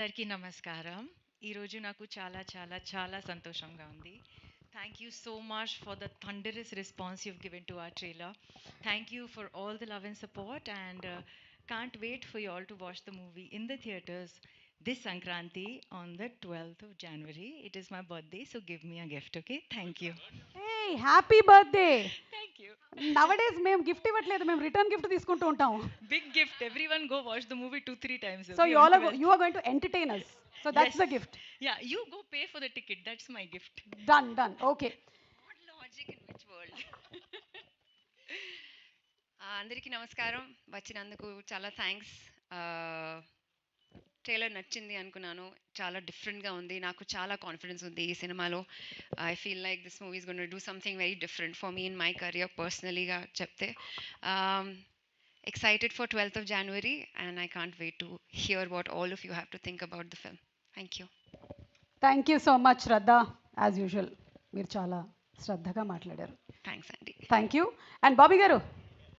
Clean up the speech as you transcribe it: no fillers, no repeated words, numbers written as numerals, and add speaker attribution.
Speaker 1: అందరికీ నమస్కారం. ఈరోజు నాకు చాలా చాలా చాలా సంతోషంగా ఉంది. Thank you so much for the థండరస్ response you've given to our trailer. Thank you for all the love and support and can't wait for you all to watch the movie in the theaters this Sankranti on the 12th of January. It is my birthday, so give me a gift, okay? Thank you.
Speaker 2: Hey, happy birthday!
Speaker 1: Thank you.
Speaker 2: Nowadays మేము gift ఇవ్వట్లేదు, మేము return gift తీసుకుంటూ ఉంటాం.
Speaker 1: Big gift. Everyone go watch the movie 2-3 times,
Speaker 2: So
Speaker 1: okay? On 12th.
Speaker 2: you are going to entertain us. So that's
Speaker 1: Yes.
Speaker 2: the gift.
Speaker 1: Yeah, you go pay for the ticket. That's my gift.
Speaker 2: Done. Okay.
Speaker 3: What logic in which world? అందరికీ నమస్కారం. వచ్చినందుకు చాలా thanks. Trailer నచ్చింది అనుకున్నాను. చాలా డిఫరెంట్గా ఉంది. నాకు చాలా కాన్ఫిడెన్స్ ఉంది ఈ సినిమాలో. I feel like this movie is gonna do something very different for me in my career పర్సనలీగా చెప్తే. Excited for 12th of January and I can't wait to hear what all of you have to think about the film. Thank you.
Speaker 2: Thank you so much Shraddha. As usual మీరు చాలా శ్రద్ధగా మాట్లాడారు.
Speaker 3: Thanks అండి.
Speaker 2: Thank you. And Bobby గారు